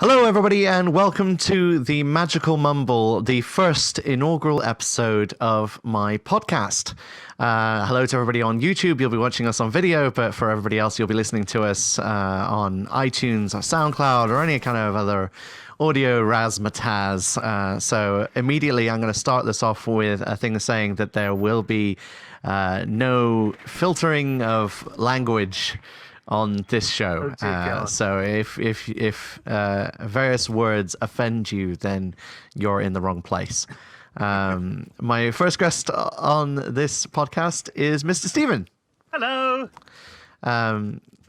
Hello, everybody, and welcome to the Majikel Mumble, the first inaugural episode of my podcast. Hello to everybody on YouTube. You'll be watching us on video, but for everybody else, you'll be listening to us on iTunes or SoundCloud or any kind of other audio razzmatazz. So immediately, I'm going to start this off with a thing saying that there will be no filtering of language on this show. So if various words offend you, then you're in the wrong place. My first guest on this podcast is Mr. Stephen. Hello.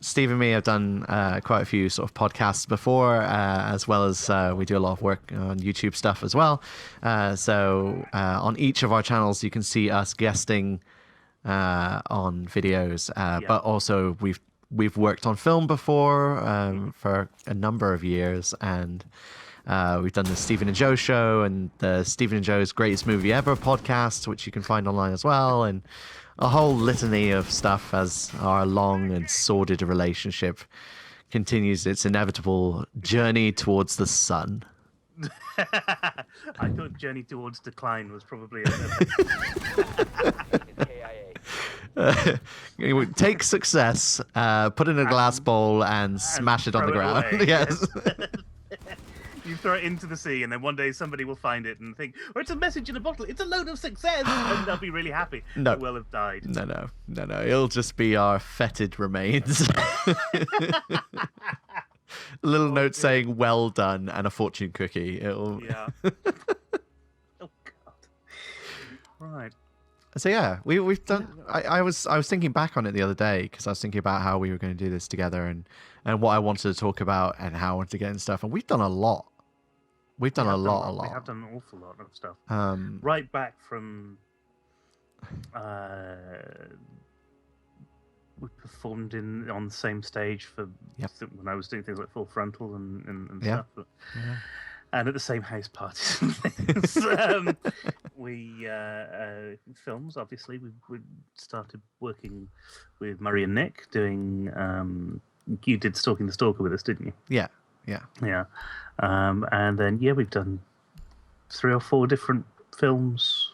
Steve and me have done quite a few sort of podcasts before, as well as we do a lot of work on YouTube stuff as well. So on each of our channels, you can see us guesting on videos, but also we've worked on film before for a number of years, and we've done the Stephen and Joe show and the Stephen and Joe's Greatest Movie Ever podcast, which you can find online as well, and a whole litany of stuff as our long and sordid relationship continues its inevitable journey towards the sun. I thought journey towards decline was probably take success, put it in a glass bowl, and smash it on the ground. Yes. You throw it into the sea, and then one day somebody will find it and think, "Oh, it's a message in a bottle. It's a load of success," and they'll be really happy. No, We'll have died. No. It'll just be our fetid remains. A little note saying "well done" and a fortune cookie. It'll. Yeah. Oh God. Right. So yeah, we've done. I was thinking back on it the other day because I was thinking about how we were going to do this together and what I wanted to talk about and how I wanted to get into stuff, and we've done a lot. We've done a lot. We have done an awful lot of stuff. Right back from. We performed on the same stage for when I was doing things like Full Frontal and stuff. But, and at the same house parties and things. We films, obviously. We started working with Murray and Nick doing. You did Stalking the Stalker with us, didn't you? Yeah. And then we've done 3 or 4 different films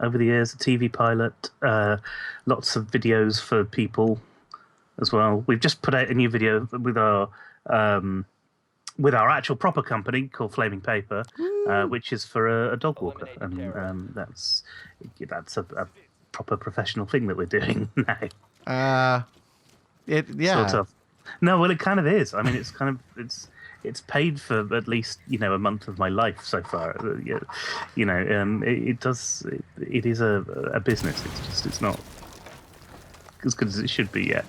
over the years. A TV pilot, lots of videos for people as well. We've just put out a new video with our actual proper company called Flaming Paper, which is for a dog walker, and that's a proper professional thing that we're doing now. Sort of. No, well, it kind of is. I mean, it's paid for at least a month of my life so far. It is a business. It's not as good as it should be yet.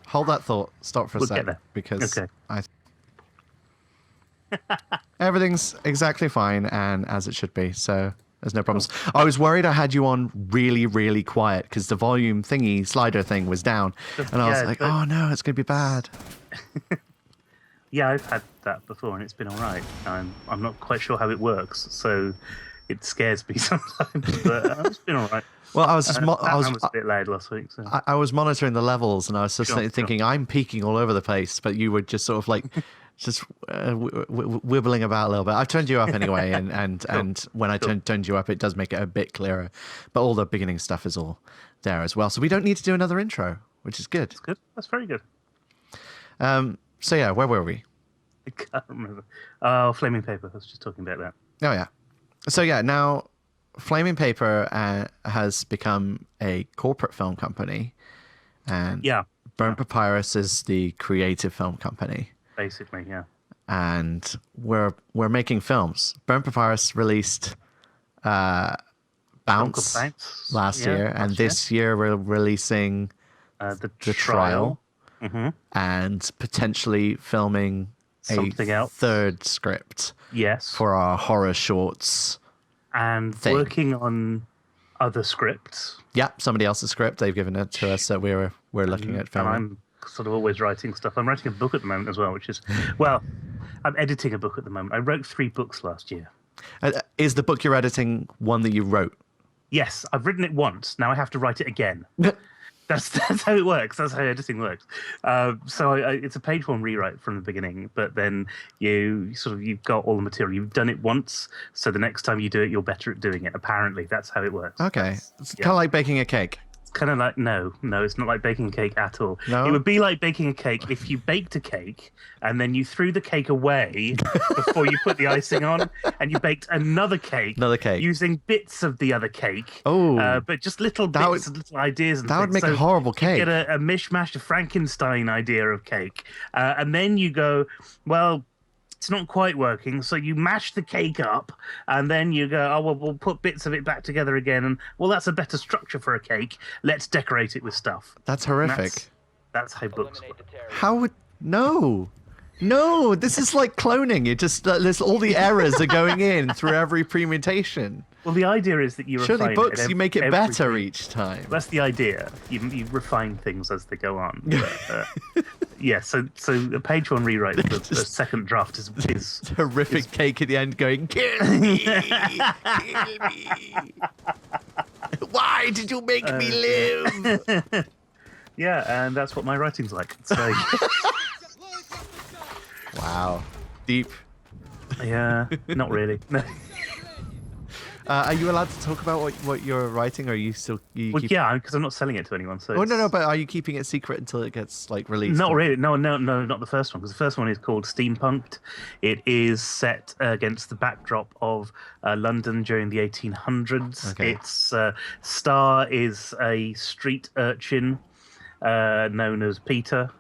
Hold that thought. Stop for a sec, because everything's exactly fine and as it should be. So there's no problems. I was worried I had you on really, really quiet because the volume thingy slider thing was down, and I was like, "Oh no, it's gonna be bad." Yeah, I've had that before, and it's been all right. I'm not quite sure how it works, so it scares me sometimes. But it's been all right. Well, I was just I was a bit loud last week. So. I was monitoring the levels, and I was just thinking I'm peaking all over the place, but you were just sort of like. Just wibbling about a little bit. I've turned you up anyway, and when I turned you up, it does make it a bit clearer. But all the beginning stuff is all there as well, so we don't need to do another intro, which is good. That's good. That's very good. So yeah, where were we? I can't remember. Oh, Flaming Paper. I was just talking about that. Oh yeah. So yeah, now Flaming Paper has become a corporate film company, and Burnt Papyrus is the creative film company. Basically, yeah. And we're making films. Burnt Papyrus released Bounce last year, and this year we're releasing the Trial, and potentially filming something else. Third script. Yes. For our horror shorts. And working on other scripts. Yep, somebody else's script. They've given it to us that we're looking at filming. And I'm sort of always writing stuff. I'm writing a book at the moment as well, which is, well, I'm editing a book at the moment. I wrote 3 books last year. Is the book you're editing one that you wrote? Yes, I've written it once. Now I have to write it again. That's how it works. That's how editing works. So it's a page one rewrite from the beginning, but then you've got all the material. You've done it once, so the next time you do it, you're better at doing it. Apparently, that's how it works. Okay, it's kind of like baking a cake. It's kind of like no, it's not like baking a cake at all. No? It would be like baking a cake if you baked a cake and then you threw the cake away before you put the icing on, and you baked another cake using bits of the other cake. Oh, but just little bits and little ideas. That would make a horrible cake. You get a mishmash, a Frankenstein idea of cake, and then you go, well, it's not quite working, so you mash the cake up, and then you go, oh, well, we'll put bits of it back together again, and, well, that's a better structure for a cake. Let's decorate it with stuff. That's horrific. That's how books work. How would... No, this is like cloning. You just... there's all the errors are going in through every permutation. Well, the idea is that you refine Surely books, you make it better each time. That's the idea. You refine things as they go on. But, yeah, so a page one rewrite for the second draft is horrific cake at the end going, kill me, kill me. Why did you make me live? Yeah, and that's what my writing's like. So. Wow, deep. Yeah, not really. No. Are you allowed to talk about what you're writing, or are you still? Yeah, because I'm not selling it to anyone. So. Oh no, but are you keeping it secret until it gets like released? Not really. No, not the first one. Because the first one is called Steampunked. It is set against the backdrop of London during the 1800s. Okay. Its star is a street urchin known as Peter.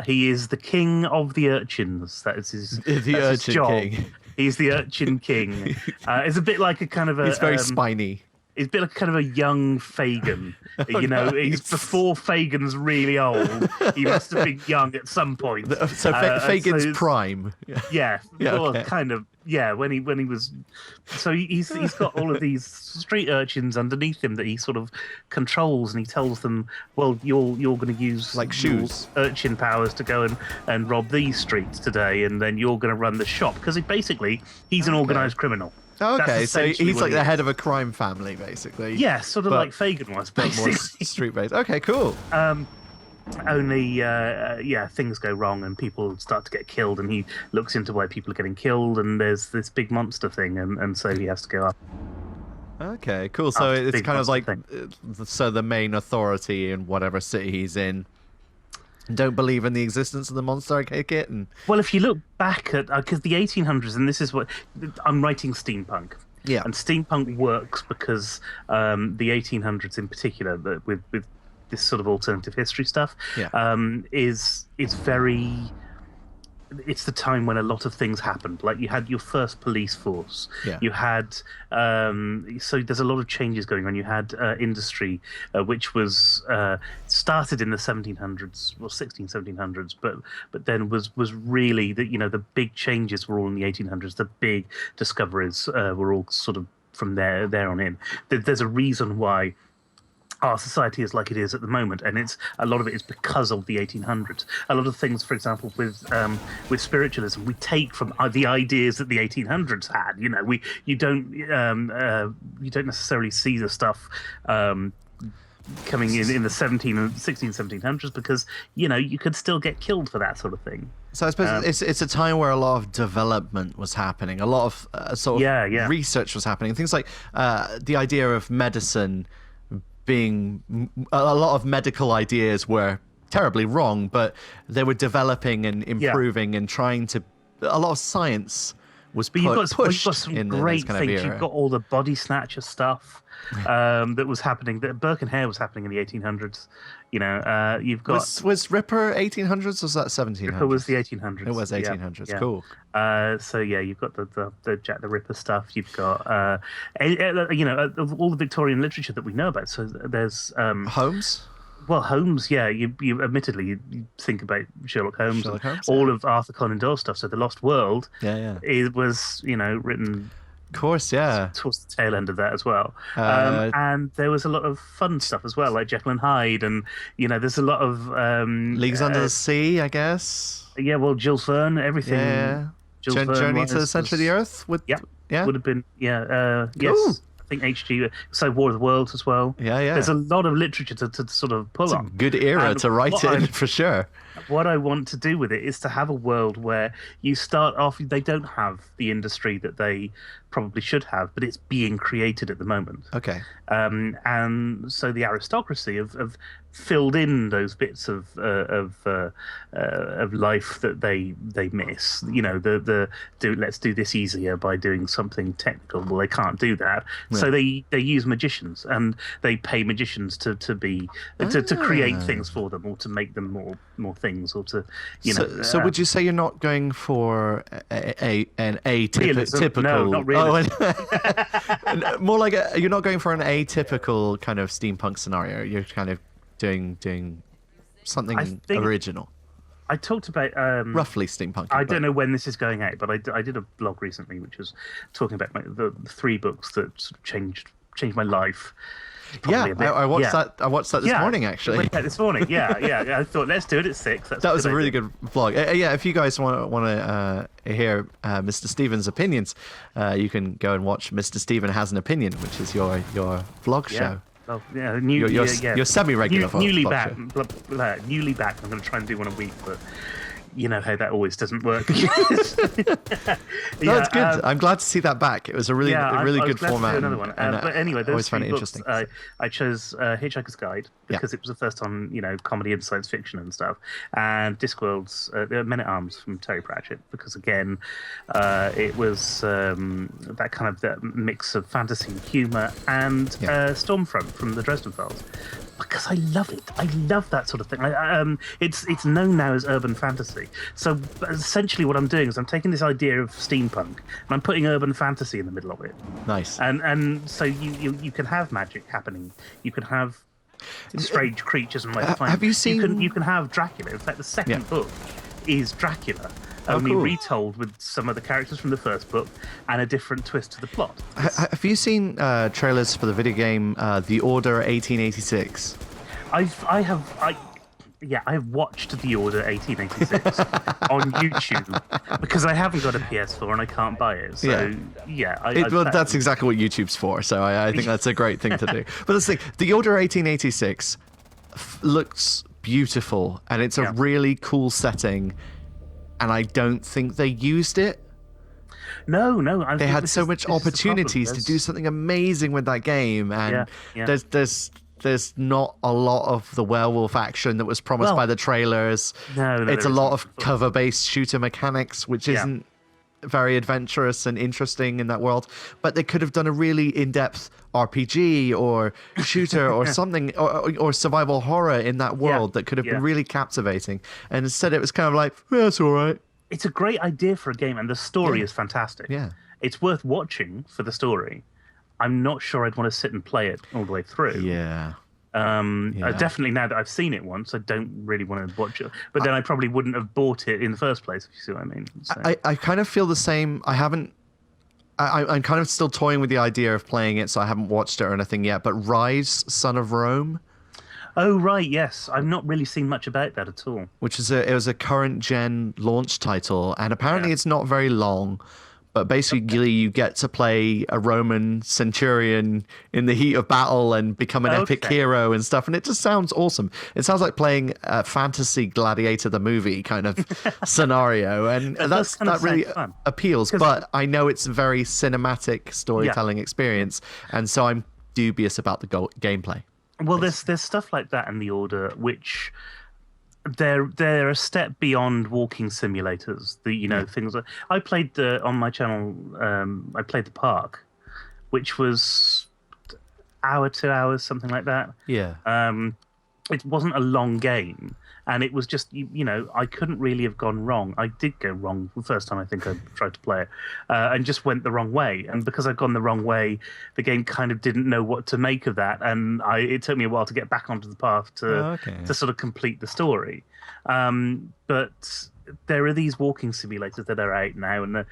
He is the king of the urchins. That is his. His job. King. He's the urchin king. It's a bit like a kind of a. He's very spiny. He's a bit like kind of a young Fagin. Nice. He's before Fagin's really old. He must have been young at some point. So Fagin's prime. Yeah, well, okay. kind of. Yeah, when he was. So he's got all of these street urchins underneath him that he sort of controls, and he tells them, well, you're going to use like shoes urchin powers to go and rob these streets today, and then you're going to run the shop, because he's an organized criminal. Okay, so he's like the head of a crime family, basically. Yeah, sort of like Fagin was, basically. More street-based. Okay, cool. Only, things go wrong and people start to get killed, and he looks into why people are getting killed, and there's this big monster thing, and so he has to go up. Okay, cool. So it's kind of like, so the main authority in whatever city he's in don't believe in the existence of the monster, I take it? Well, if you look back at, because the 1800s, and this is what, I'm writing steampunk. Yeah. And steampunk works because the 1800s in particular, with this sort of alternative history stuff, is very... It's the time when a lot of things happened. Like you had your first police force. Yeah. You had so there's a lot of changes going on. You had industry, which was started in the 1700s, well 1700s, but then was really the big changes were all in the 1800s. The big discoveries were all sort of from there on in. There's a reason why our society is like it is at the moment, and a lot of it is because of the 1800s. A lot of things, for example, with spiritualism, we take from the ideas that the 1800s had. You don't necessarily see the stuff coming in the 1700s because you could still get killed for that sort of thing. So I suppose it's a time where a lot of development was happening, a lot of research was happening, things like the idea of medicine being a lot of medical ideas were terribly wrong, but they were developing and improving and trying to. A lot of science was pushed. You've got some great kind things. You've got all the body snatcher stuff that was happening. That Burke and Hare was happening in the 1800s. You've got was Ripper 1800s? Or was that 1700s? Ripper was the 1800s. It was 1800s. Yeah. Cool. You've got the Jack the Ripper stuff. You've got all the Victorian literature that we know about. So there's Holmes. Well, Holmes, yeah. You admittedly you think about Sherlock Holmes, all of Arthur Conan Doyle stuff. So the Lost World, it was written. Of course, yeah. Towards the tail end of that as well. And there was a lot of fun stuff as well, like Jekyll and Hyde, and there's a lot of Leagues Under the Sea, I guess. Yeah, well, Jules Verne, everything. Yeah. Journey to the Centre of the Earth. Would have been. Yes. Ooh. think HG, so War of the Worlds as well. Yeah. There's a lot of literature to sort of pull on. It's a good era to write in, for sure. What I want to do with it is to have a world where you start off, they don't have the industry that they probably should have, but it's being created at the moment. Okay. And so the aristocracy have filled in those bits of life that they miss. You know, let's do this easier by doing something technical. Well, they can't do that, so they use magicians, and they pay magicians to create things for them, or to make them more things, or to So would you say you're not going for an atypical? No, not really. More like you're not going for an atypical kind of steampunk scenario. You're kind of doing something original. I talked about roughly steampunk. I don't know when this is going out, but I did a blog recently which was talking about the 3 books that sort of changed my life. I watched that. I watched that this morning, actually. Went out this morning. Yeah. I thought, let's do it at 6. That was a really good vlog. If you guys want to hear Mr. Steven's opinions, you can go and watch Mr. Steven Has an Opinion, which is your vlog show. Oh, yeah, your semi-regular newly vlog back. Newly back. I'm going to try and do one a week, but you know how that always doesn't work. No, it's good. I'm glad to see that back. It was a really good format. Another one. But anyway, those 3 books, interesting. I chose Hitchhiker's Guide because it was the first on comedy and science fiction and stuff, and Discworld's Men at Arms from Terry Pratchett, because again, it was that kind of that mix of fantasy and humour, and Stormfront from the Dresden Files. Because I love it. I love that sort of thing. It's known now as urban fantasy. So essentially what I'm doing is I'm taking this idea of steampunk and I'm putting urban fantasy in the middle of it. Nice. And so you can have magic happening. You can have strange creatures and like have you seen... You can have Dracula. In fact, the second book is Dracula. Only retold with some of the characters from the first book and a different twist to the plot. Have you seen trailers for the video game The Order 1886? I have watched The Order 1886 on YouTube because I haven't got a PS4 and I can't buy it. So that's exactly what YouTube's for. So I think that's a great thing to do. But let's think, The Order 1886 looks beautiful, and it's a really cool setting. And I don't think they used it. No. They had so much opportunities to do something amazing with that game, and there's not a lot of the werewolf action that was promised by the trailers. No, it's a lot of cover-based shooter mechanics, which isn't very adventurous and interesting in that world. But they could have done a really in-depth RPG or shooter or something, or survival horror in that world that could have been really captivating. And instead it was kind of like, it's all right. It's a great idea for a game, and the story is fantastic. Yeah. It's worth watching for the story. I'm not sure I'd want to sit and play it all the way through. Yeah. Definitely now that I've seen it once, I don't really want to watch it. But then I probably wouldn't have bought it in the first place, if you see what I mean. So. I kind of feel the same. I'm kind of still toying with the idea of playing it, so I haven't watched it or anything yet. But Rise, Son of Rome. Oh, right, yes. I've not really seen much about that at all. Which is it was a current gen launch title, and apparently it's not very long. But basically, you get to play a Roman centurion in the heat of battle and become an epic hero and stuff. And it just sounds awesome. It sounds like playing a fantasy Gladiator the movie kind of scenario. And that really appeals. But I know it's a very cinematic storytelling experience. And so I'm dubious about the gameplay. Well, there's stuff like that in The Order, which... They're a step beyond walking simulators. Things like I played on my channel. I played the Park, which was hour, 2 hours, something like that. Yeah. It wasn't a long game, and it was just I couldn't really have gone wrong. I did go wrong the first time I think I tried to play it, and just went the wrong way. And because I'd gone the wrong way, the game kind of didn't know what to make of that, and it took me a while to get back onto the path to sort of complete the story. But there are these walking simulators that are out now, and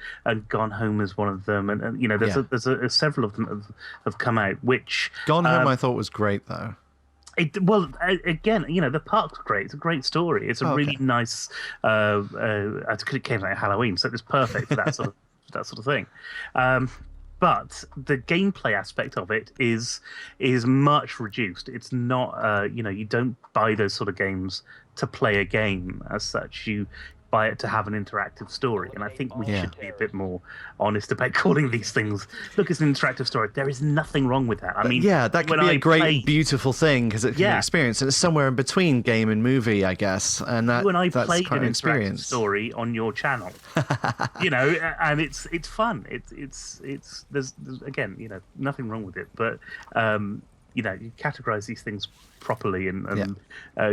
Gone Home is one of them, and there's several of them have come out. Which Gone Home I thought was great though. Again, the Park's great. It's a great story. It's a really nice. It came out at Halloween, so it was perfect for that sort of thing. but the gameplay aspect of it is much reduced. It's not, you don't buy those sort of games to play a game as such. You buy it to have an interactive story, and I think we should be a bit more honest about calling these things. Look, it's an interactive story. There is nothing wrong with that. I mean, that could be a great, beautiful thing because it can be experienced, and it's somewhere in between game and movie, I guess. And that's played quite an interactive story on your channel, and it's fun. It's there's again, nothing wrong with it, but you categorize these things properly and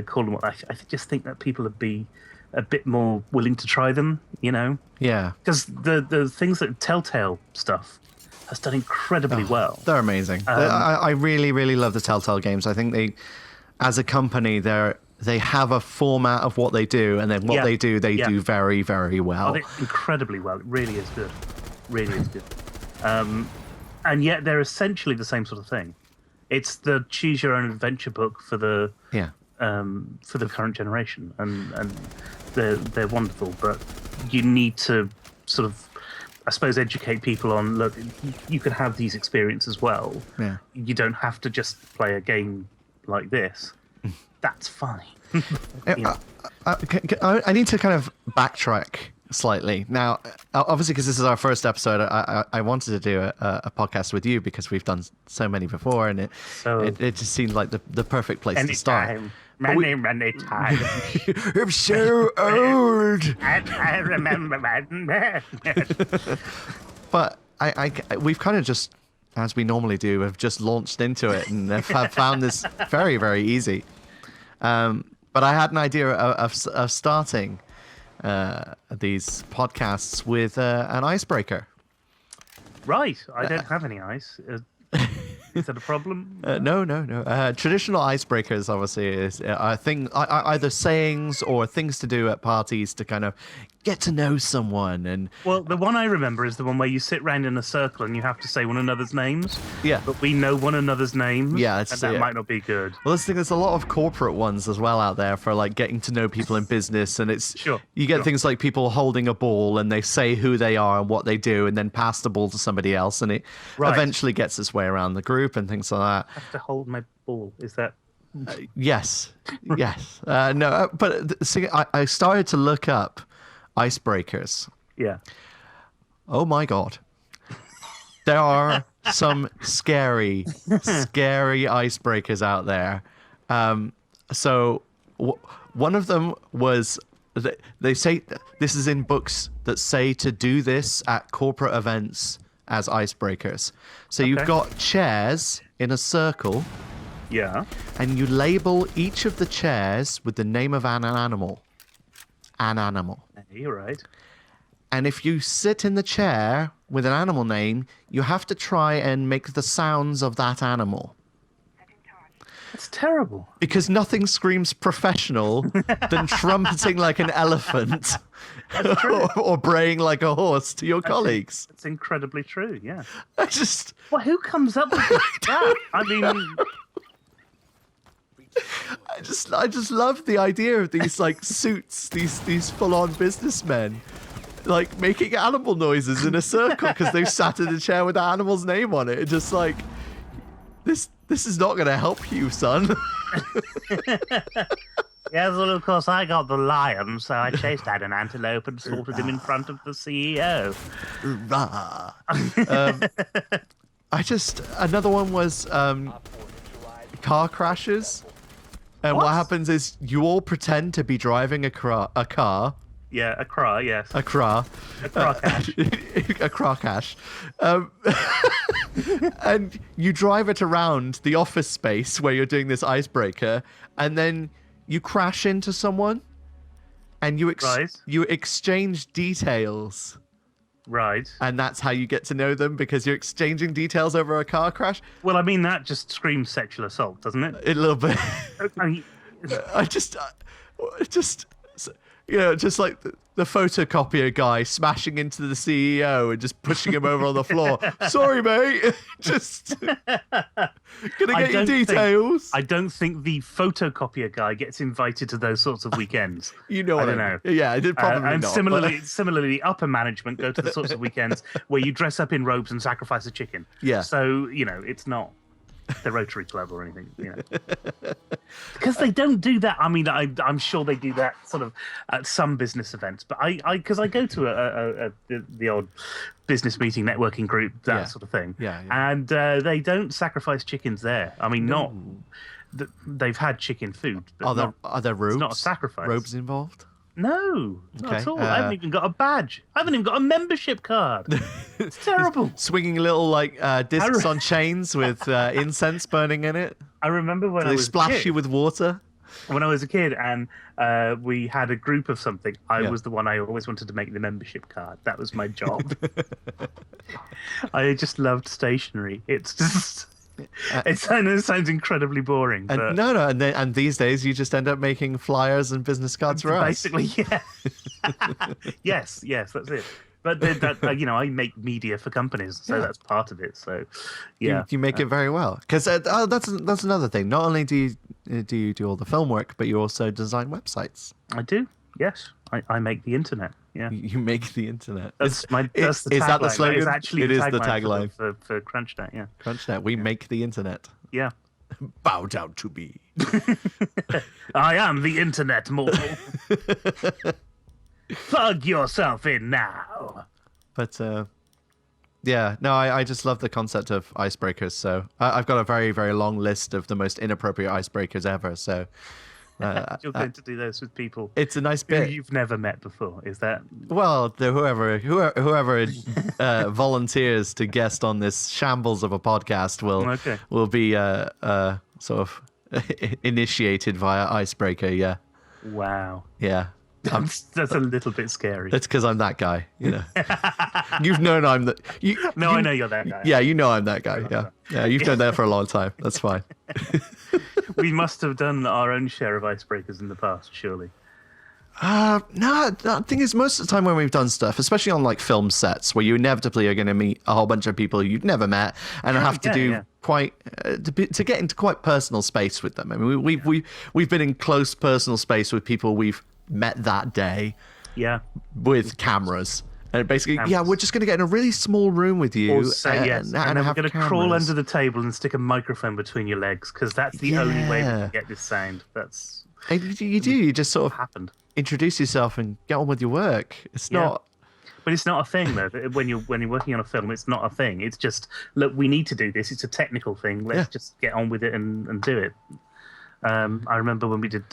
call them what I just think that people would be a bit more willing to try them, because the things that Telltale stuff has done incredibly well. They're amazing. I really, really love the Telltale games. I think they, as a company, they have a format of what they do, and then what they do, they do very, very well. Incredibly well. It really is good. Really is good. And yet they're essentially the same sort of thing. It's the choose your own adventure book for the current generation, and they're wonderful. But you need to sort of, I suppose, educate people on, look, you can have these experiences as well. Yeah. You don't have to just play a game like this. That's fine. I need to kind of backtrack slightly now, obviously, because this is our first episode. I wanted to do a podcast with you because we've done so many before, and it just seemed like the perfect place to start. Many times. I'm so old. I remember that. But we've kind of just, as we normally do, have just launched into it and have found this very, very easy. But I had an idea of starting these podcasts with an icebreaker. Right. I don't have any ice. Is that a problem? No. Traditional icebreakers, obviously, is either sayings or things to do at parties to kind of get to know someone. Well, the one I remember is the one where you sit round in a circle and you have to say one another's names. Yeah. But we know one another's names. Yeah, and that might not be good. Well, there's a lot of corporate ones as well out there for like getting to know people in business, and it's you get things like people holding a ball and they say who they are and what they do, and then pass the ball to somebody else, and it eventually gets its way around the group and things like that. I have to hold my ball. Is that? Yes. No, but see, I started to look up icebreakers. Yeah. Oh my God. There are some scary icebreakers out there. So one of them was, they say, this is in books that say to do this at corporate events as icebreakers. So you've got chairs in a circle. Yeah. And you label each of the chairs with the name of an animal. An animal. You're right. And if you sit in the chair with an animal name, you have to try and make the sounds of that animal. That's terrible. Because nothing screams professional than trumpeting like an elephant or braying like a horse to your colleagues. It's incredibly true, yeah. Well, who comes up with that? I mean... I just love the idea of these like suits, these full-on businessmen, like making animal noises in a circle because they've sat in a chair with the animal's name on it. It's just like, this is not going to help you, son. Yes, well, of course, I got the lion, so I chased out an antelope and slaughtered him in front of the CEO. Another one was car crashes. And what happens is you all pretend to be driving a car. Yeah, a car, yes. A car. A car cash. A car cash. And you drive it around the office space where you're doing this icebreaker, and then you crash into someone, and you exchange details. Right. And that's how you get to know them, because you're exchanging details over a car crash. Well, I mean, that just screams sexual assault, doesn't it? A little bit. I mean, You know, just like the photocopier guy smashing into the CEO and just pushing him over on the floor. Sorry, mate. Just gonna get your details. I don't think the photocopier guy gets invited to those sorts of weekends. You know what I don't know. Yeah, I did probably and not. Similarly, the upper management go to the sorts of weekends where you dress up in robes and sacrifice a chicken. Yeah. So, it's not the Rotary Club or anything, because they don't do that. I mean, I'm sure they do that sort of at some business events, but because I go to the odd business meeting, networking group, that sort of thing, and they don't sacrifice chickens there. I mean, not they've had chicken food. But are there robes? It's not a sacrifice. Robes involved? No, not at all. I haven't even got a badge. I haven't even got a membership card. It's terrible. Swinging little discs on chains with incense burning in it. I remember when I was splash you with water. When I was a kid and we had a group of something, I was the one I always wanted to make the membership card. That was my job. I just loved stationery. It's just... it sounds incredibly boring. But... No, and these days you just end up making flyers and business cards for us. Basically, yeah. yes, that's it. But I make media for companies, so that's part of it. So, yeah, you make it very well. Because that's another thing. Not only do you do all the film work, but you also design websites. I do. Yes, I make the internet. Yeah, you make the internet. That's the tagline. Is that the slogan? It's actually it is the tagline for CrunchNet. Yeah, CrunchNet. We make the internet. Yeah. Bow down to me. I am the internet mortal. Plug yourself in now. But I just love the concept of icebreakers. So I've got a very, very long list of the most inappropriate icebreakers ever. So. You're going to do this with people. It's a nice bit. Who you've never met before. Is that? Well, whoever volunteers to guest on this shambles of a podcast will be sort of initiated via icebreaker. Yeah. Wow. Yeah. That's a little bit scary. That's because I'm that guy, You've known I'm that. I know you're that guy. Yeah, you know I'm that guy. Yeah, you've done that for a long time. That's fine. We must have done our own share of icebreakers in the past, surely. No, the thing is, most of the time when we've done stuff, especially on like film sets, where you inevitably are going to meet a whole bunch of people you've never met, and have to do quite to get into quite personal space with them. I mean, we've been in close personal space with people we've met that day. Yeah. With cameras. And basically, we're just going to get in a really small room with you. And then we're going to crawl under the table and stick a microphone between your legs, because that's the only way we can get this sound. That's... You just sort of happened. Introduce yourself and get on with your work. It's not... But it's not a thing, though. When you're working on a film, it's not a thing. It's just, look, we need to do this. It's a technical thing. Let's just get on with it and do it. I remember when we did...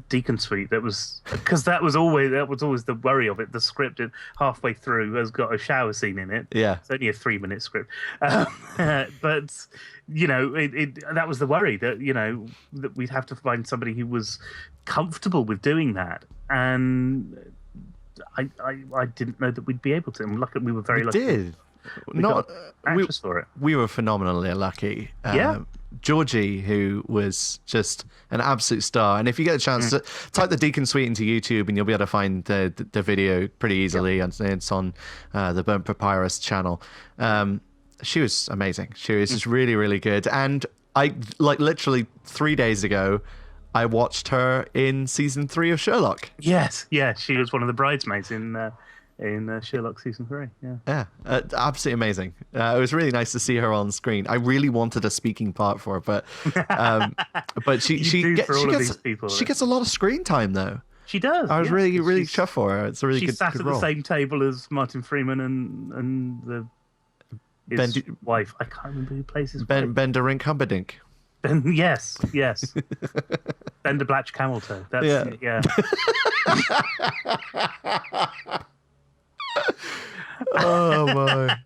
Deacon Suite, that was always the worry of it. The script halfway through has got a shower scene in it. It's only a 3-minute script, but that was the worry that that we'd have to find somebody who was comfortable with doing that, and I didn't know that we'd be able to. And luckily, we were very lucky. Did we got actors for it. We were phenomenally lucky. Georgie, who was just an absolute star. And if you get a chance to type the Deacon Suite into YouTube, and you'll be able to find the video pretty easily. And it's on the Burnt Papyrus channel. She was amazing. She was just really, really good. And I literally 3 days ago, I watched her in season 3 of Sherlock. Yes, she was one of the bridesmaids in Sherlock season 3. Absolutely amazing. It was really nice to see her on screen. I really wanted a speaking part for her, but she gets a lot of screen time though. She does. I was really chuffed for her. It's a really good role. She sat at the same table as Martin Freeman and his wife. I can't remember who plays his wife. Benderink Humperdinck. Yes. Bender Blatch Cameltoe. That's it, yeah. Oh my!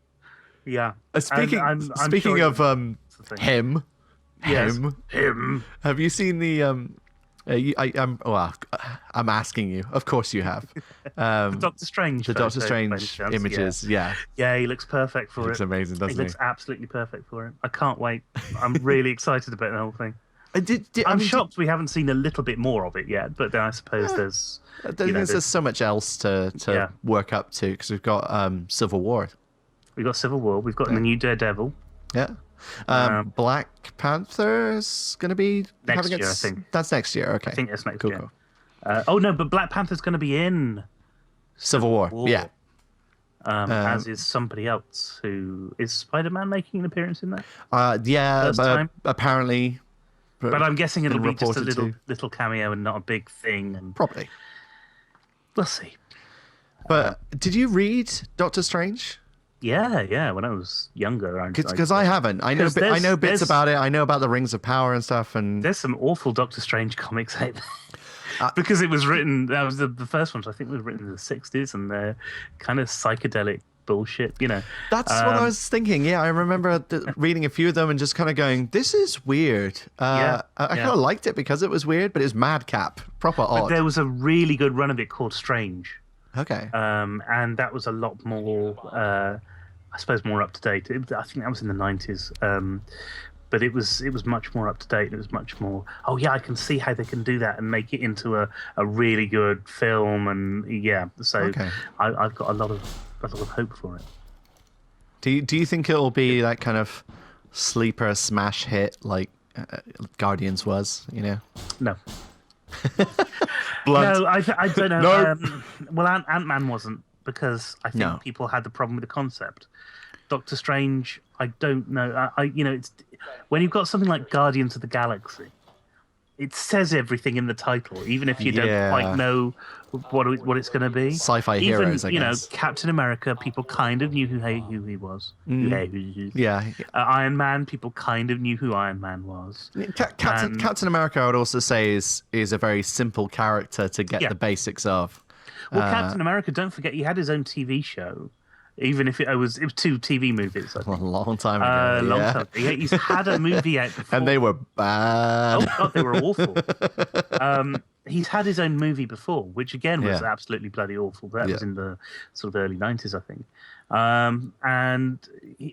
Yeah. Speaking of him. Have you seen the I'm asking you. Of course you have. The Doctor Strange. The Doctor Strange images. Yeah, he looks perfect for it. Looks amazing, doesn't he? He looks absolutely perfect for it. I can't wait. I'm really excited about the whole thing. I'm shocked we haven't seen a little bit more of it yet, but then I suppose there's so much else to work up to, because we've got Civil War. We've got Civil War. We've got the new Daredevil. Yeah. Black Panther's going to be next year, I think. That's next year. Okay. I think that's next year. Cool. Oh no, but Black Panther's going to be in Civil War. Yeah. As is somebody else. Who is Spider-Man making an appearance in that? Apparently. But I'm guessing it'll be just a little cameo and not a big thing. And probably. We'll see. But did you read Doctor Strange? Yeah. When I was younger, because I haven't. I know bits about it. I know about the Rings of Power and stuff. And there's some awful Doctor Strange comics out there. Because it was written. That was the first ones. I think was written in the '60s, and they're kind of psychedelic bullshit. That's what I was thinking. Yeah, I remember reading a few of them and just kind of going, "This is weird." I kind of liked it because it was weird, but it was madcap, proper odd. But there was a really good run of it called Strange. Okay. And that was a lot more, I suppose, more up to date. I think that was in the '90s. But it was much more up to date. It was much more. Oh yeah, I can see how they can do that and make it into a really good film. And so I've got a lot of hope for it. Do you think it'll be that kind of sleeper smash hit like Guardians was? No. Blunt. No, I don't know. No. Well, Ant-Man wasn't, because I think people had the problem with the concept. Doctor Strange, I don't know. It's when you've got something like Guardians of the Galaxy, it says everything in the title, even if you don't quite know what it's going to be. Sci-fi heroes, I guess. Captain America, people kind of knew who he was. Iron Man, people kind of knew who Iron Man was. Captain America, I would also say, is a very simple character to get the basics of. Well, Captain America, don't forget, he had his own TV show. Even if it was 2 TV movies. I think. A long time ago. Long time. He's had a movie out before. And they were bad. Oh, God, they were awful. He's had his own movie before, which again was absolutely bloody awful. That was in the sort of early 90s, I think. And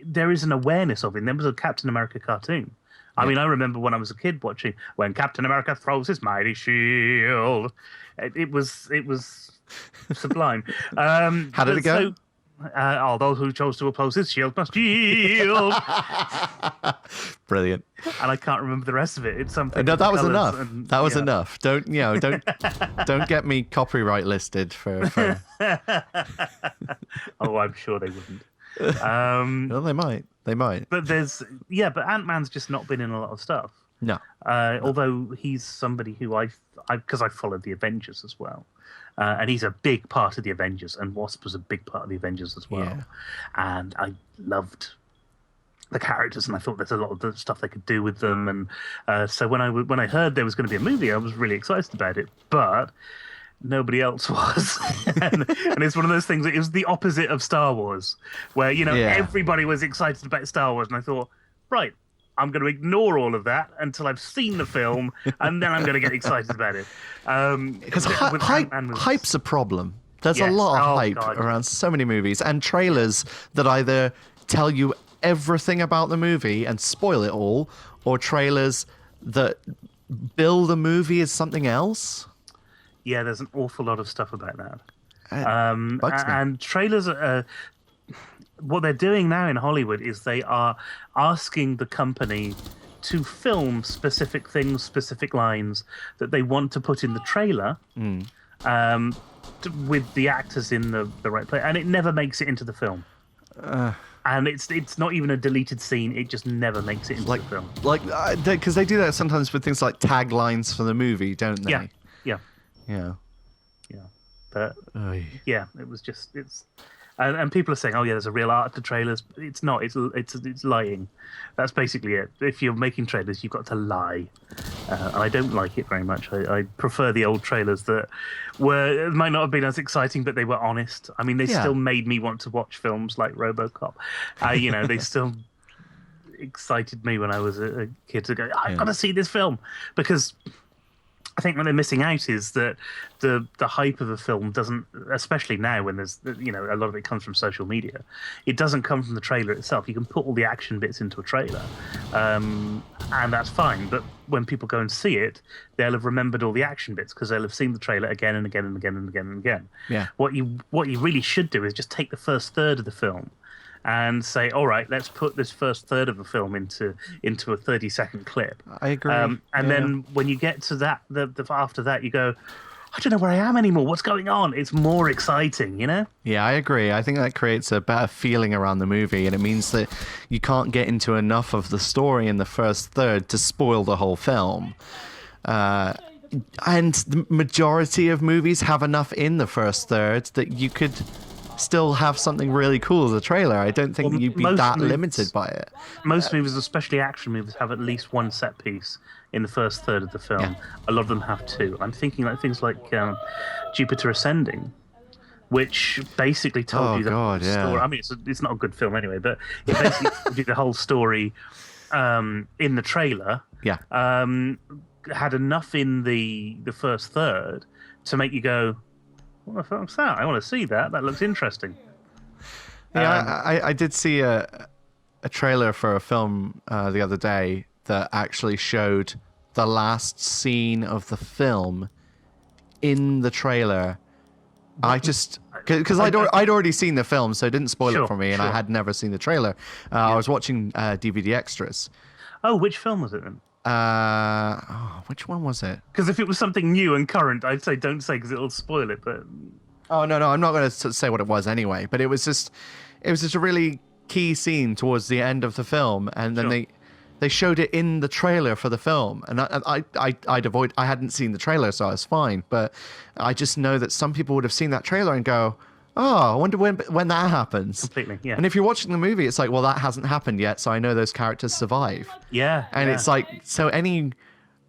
there is an awareness of it. There was a Captain America cartoon. I mean, I remember when I was a kid watching when Captain America throws his mighty shield. It was sublime. How did it go? All those who chose to oppose his shield must yield. Brilliant. And I can't remember the rest of it. It's something. No, that was enough. That was enough. Don't get me copyright listed for. Oh, I'm sure they wouldn't. Well, they might. But but Ant-Man's just not been in a lot of stuff. No. Although he's somebody who because I followed the Avengers as well. And he's a big part of the Avengers, and Wasp was a big part of the Avengers as well. Yeah. And I loved the characters, and I thought there's a lot of the stuff they could do with them. And so when I heard there was going to be a movie, I was really excited about it. But nobody else was, and it's one of those things. It was the opposite of Star Wars, where everybody was excited about Star Wars, and I thought, right, I'm going to ignore all of that until I've seen the film, and then I'm going to get excited about it. Because hype's a problem. There's a lot of hype around so many movies, and trailers that either tell you everything about the movie and spoil it all, or trailers that bill the movie as something else. Yeah, there's an awful lot of stuff about that. Bugs me. And trailers what they're doing now in Hollywood is they are asking the company to film specific things, specific lines that they want to put in the trailer with the actors in the right place. And it never makes it into the film. And it's not even a deleted scene. It just never makes it into the film. Because they do that sometimes with things like taglines for the movie, don't they? Yeah. But it was just and people are saying, "Oh yeah, there's a real art to trailers." It's not. It's lying. That's basically it. If you're making trailers, you've got to lie, and I don't like it very much. I prefer the old trailers that might not have been as exciting, but they were honest. I mean, they still made me want to watch films like RoboCop. They still excited me when I was a kid to go, I've got to see this film, because I think what they're missing out is that the hype of a film doesn't, especially now when there's a lot of it comes from social media. It doesn't come from the trailer itself. You can put all the action bits into a trailer, and that's fine. But when people go and see it, they'll have remembered all the action bits because they'll have seen the trailer again and again and again and again and again. Yeah. What you really should do is just take the first third of the film and say, all right, let's put this first third of the film into a 30-second clip. I agree. Then when you get to that, after that, you go, I don't know where I am anymore. What's going on? It's more exciting, you know? Yeah, I agree. I think that creates a better feeling around the movie, and it means that you can't get into enough of the story in the first third to spoil the whole film. And the majority of movies have enough in the first third that you could still have something really cool as a trailer. I don't think you'd be that limited by it. Most movies, especially action movies, have at least one set piece in the first third of the film. Yeah. A lot of them have two. I'm thinking like things like Jupiter Ascending, which basically told you the whole story. I mean, it's not a good film anyway, but it basically told you the whole story in the trailer. Yeah. Had enough in the first third to make you go, what the fuck's that? I want to see that. That looks interesting. Yeah, I did see a trailer for a film the other day that actually showed the last scene of the film in the trailer. Because I'd already seen the film, so it didn't spoil it for me, and I had never seen the trailer. I was watching DVD extras. Oh, which film was it then? Which one was it? Because if it was something new and current, I'd say don't say because it'll spoil it. But no, I'm not going to say what it was anyway. But it was just a really key scene towards the end of the film, and then they showed it in the trailer for the film, and I hadn't seen the trailer, so I was fine. But I just know that some people would have seen that trailer and go, oh, I wonder when that happens. Completely, yeah. And if you're watching the movie, it's like, well, that hasn't happened yet, so I know those characters survive. Yeah. And it's like, so any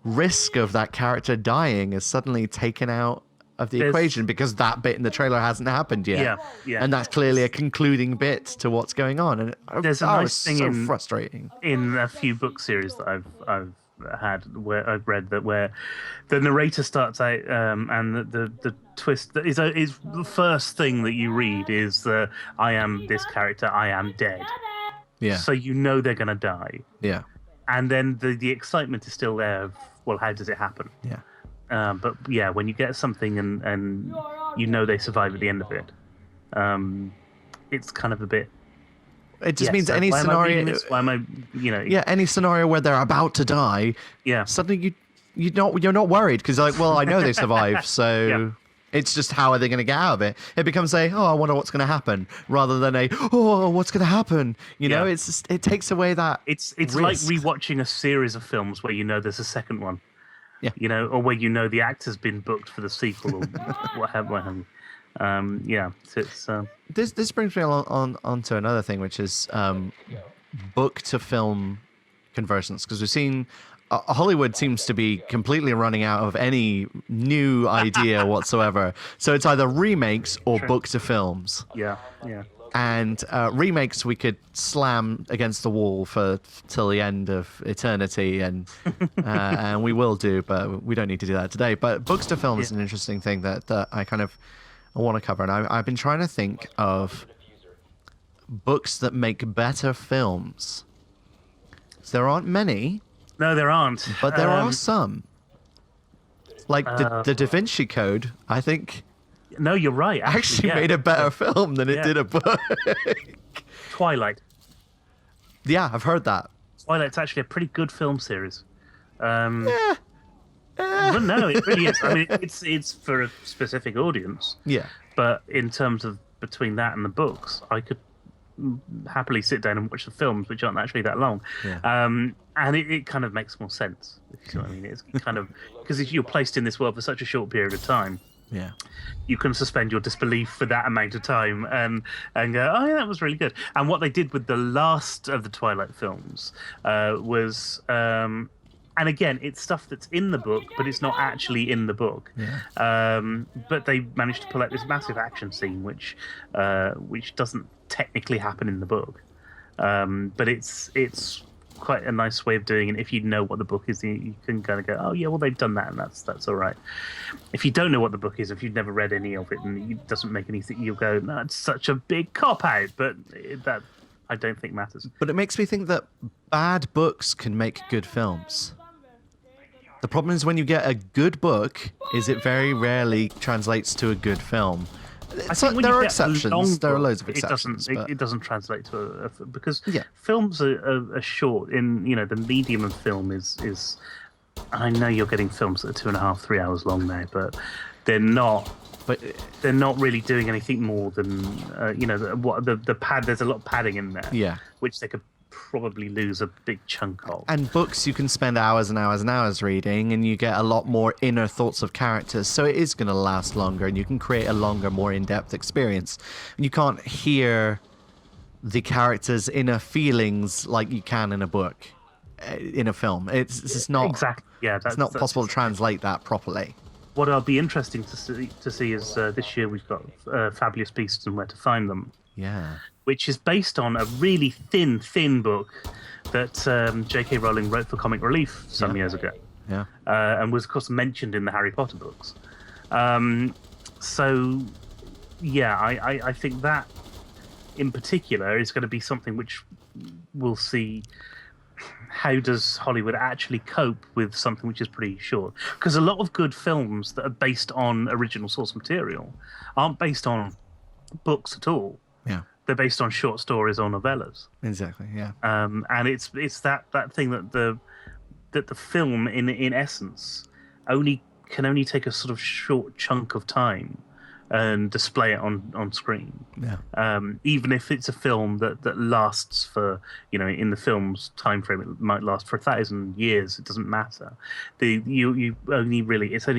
risk of that character dying is suddenly taken out of the equation because that bit in the trailer hasn't happened yet. Yeah. And that's clearly a concluding bit to what's going on. And there's a nice thing frustrating in a few book series that I've had where I've read that where the narrator starts out and the twist is the first thing that you read is I am this character, I am dead. Yeah. So you know they're gonna die. Yeah. And then the excitement is still there of, well, how does it happen? Yeah. But yeah, when you get something and you know they survive at the end of it, it's kind of a bit. It just means any scenario. Why am I, Yeah, any scenario where they're about to die. Yeah. Suddenly you're not worried because like, well, I know they survive, so it's just how are they going to get out of it? It becomes I wonder what's going to happen, rather than what's going to happen? You know, it's just, it takes away that. It's risk. like rewatching a series of films where you know there's a second one. Yeah. Or where you know the actor's been booked for the sequel or what have you. So it's This brings me on to another thing, which is book to film conversions, because we've seen Hollywood seems to be completely running out of any new idea whatsoever. So it's either remakes or book to films. Yeah. And remakes we could slam against the wall till the end of eternity, and we will do, but we don't need to do that today. But books to film is an interesting thing that I want to cover, and I've been trying to think of books that make better films. So there aren't many. No, there aren't. But there are some. Like the Da Vinci Code, I think. No, you're right. Actually made a better film than it did a book. Twilight. Yeah, I've heard that. Twilight's actually a pretty good film series. But no, it really is. I mean, it's for a specific audience. Yeah. But in terms of between that and the books, I could happily sit down and watch the films, which aren't actually that long. Yeah. And it kind of makes more sense. If you know what I mean, it's kind of because if you're placed in this world for such a short period of time. Yeah. You can suspend your disbelief for that amount of time and go, oh, yeah, that was really good. And what they did with the last of the Twilight films was, and again, it's stuff that's in the book, but it's not actually in the book. Yeah. But they managed to pull out this massive action scene, which doesn't technically happen in the book. But it's quite a nice way of doing it. If you know what the book is, you can kind of go, oh yeah, well they've done that, and that's all right. If you don't know what the book is, if you've never read any of it and it doesn't make anything, you'll go, no, it's such a big cop out. But that I don't think matters. But it makes me think that bad books can make good films. The problem is when you get a good book, is it very rarely translates to a good film. There are exceptions. There are loads of exceptions. It doesn't translate to because films are short. In the medium of film is. I know you're getting films that are 2.5, 3 hours long now, but they're not. But they're not really doing anything more than the pad. There's a lot of padding in there. Yeah, which they could probably lose a big chunk of. And books you can spend hours and hours and hours reading, and you get a lot more inner thoughts of characters, so it is going to last longer, and you can create a longer, more in-depth experience. And you can't hear the characters' inner feelings like you can in a book, in a film. It's just not exactly. Yeah, it's not possible to translate that properly. What will be interesting to see is this year we've got Fabulous Beasts and Where to Find Them. Yeah. Which is based on a really thin book that J.K. Rowling wrote for Comic Relief some years ago. Yeah. And was, of course, mentioned in the Harry Potter books. So, yeah, I think that in particular is going to be something which we'll see. How does Hollywood actually cope with something which is pretty short? Because a lot of good films that are based on original source material aren't based on books at all. Yeah. They're based on short stories or novellas. Exactly, yeah. And it's that thing that the film in essence can only take a sort of short chunk of time and display it on screen. Yeah. Even if it's a film that lasts for, in the film's time frame, it might last for 1,000 years. It doesn't matter. It's only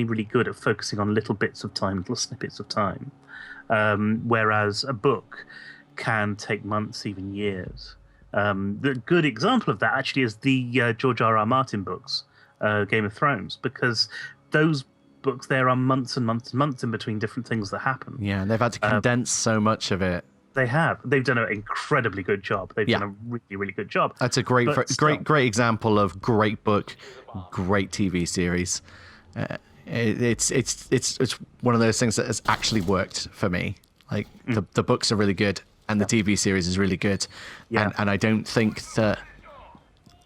really good at focusing on little bits of time, little snippets of time. Whereas a book can take months, even years. The good example of that actually is the George R.R. Martin books, Game of Thrones, because those books there are months and months and months in between different things that happen. Yeah, and they've had to condense so much of it. They have. They've done an incredibly good job. They've done a really, really good job. That's a great example of great book, great TV series. It's one of those things that has actually worked for me. Like the books are really good, and the TV series is really good. Yeah. And I don't think that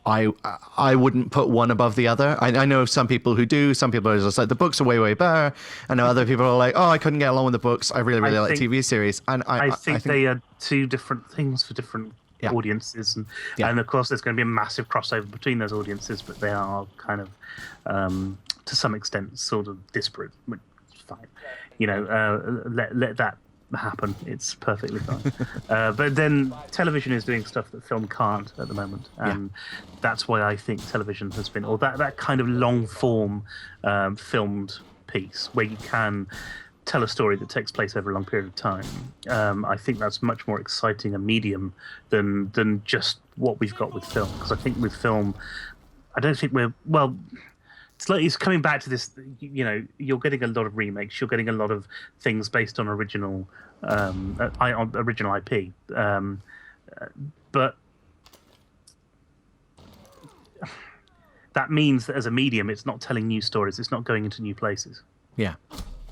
I wouldn't put one above the other. I know some people who do. Some people are just like, the books are way, way better. I know other people are like, oh, I couldn't get along with the books. I really, really like TV series. And I think they are two different things for different audiences. And of course, there's going to be a massive crossover between those audiences, but they are kind of, to some extent, sort of disparate, which is fine. Let that happen. It's perfectly fine. But then television is doing stuff that film can't at the moment, and that's why I think television has been, or that kind of long form filmed piece where you can tell a story that takes place over a long period of time. I think that's much more exciting a medium than just what we've got with film, because I think with film, I don't think it's coming back to this, you're getting a lot of remakes, you're getting a lot of things based on original IP. But that means that as a medium, it's not telling new stories, it's not going into new places. Yeah.